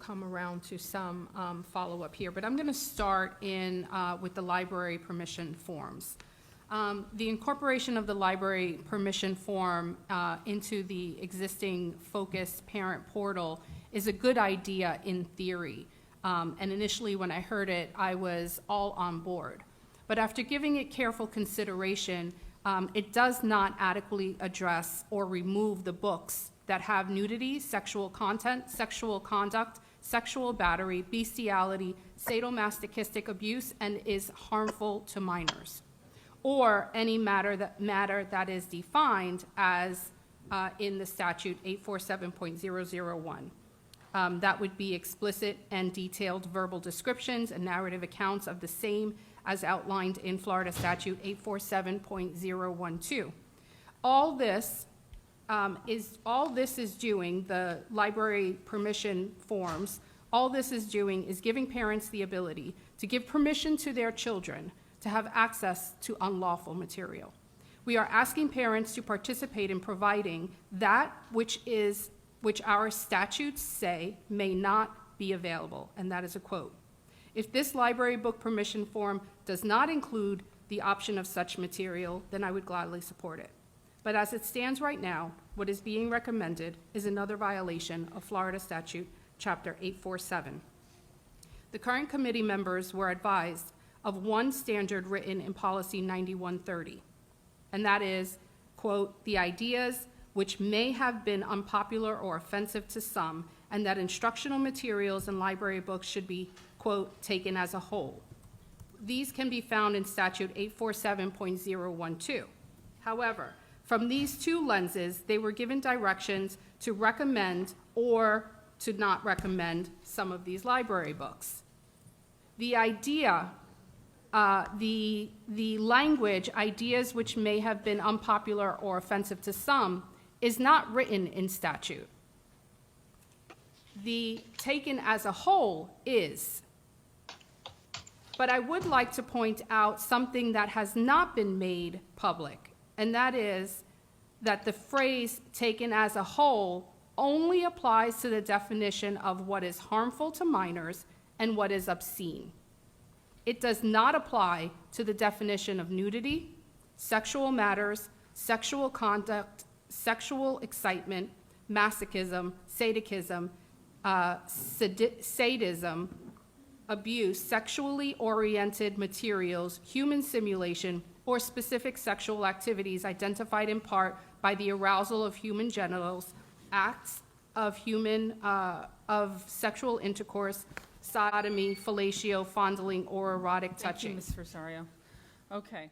come around to some follow-up here, but I'm going to start with the library permission forms. The incorporation of the library permission form into the existing Focus Parent Portal is a good idea in theory. And initially when I heard it, I was all on board. But after giving it careful consideration, it does not adequately address or remove the books that have nudity, sexual content, sexual conduct, sexual battery, bestiality, sadomasochistic abuse, and is harmful to minors, or any matter that is defined as in the statute 847.001. That would be explicit and detailed verbal descriptions and narrative accounts of the same as outlined in Florida Statute 847.012. All this is doing, the library permission forms, all this is doing is giving parents the ability to give permission to their children to have access to unlawful material. We are asking parents to participate in providing that which our statutes say may not be available, and that is a quote. If this library book permission form does not include the option of such material, then I would gladly support it. But as it stands right now, what is being recommended is another violation of Florida Statute Chapter 847. The current committee members were advised of one standard written in Policy 9130, and that is, quote, the ideas which may have been unpopular or offensive to some, and that instructional materials and library books should be, quote, taken as a whole. These can be found in Statute 847.012. However, from these two lenses, they were given directions to recommend or to not recommend some of these library books. The idea, the language, ideas which may have been unpopular or offensive to some, is not written in statute. The taken as a whole is. But I would like to point out something that has not been made public, and that is that the phrase taken as a whole only applies to the definition of what is harmful to minors and what is obscene. It does not apply to the definition of nudity, sexual matters, sexual conduct, sexual excitement, masochism, sadism, abuse, sexually oriented materials, human simulation, or specific sexual activities identified in part by the arousal of human genitals, acts of sexual intercourse, sodomy, fellatio, fondling, or erotic touching. Thank you, Ms. Rosario. Okay.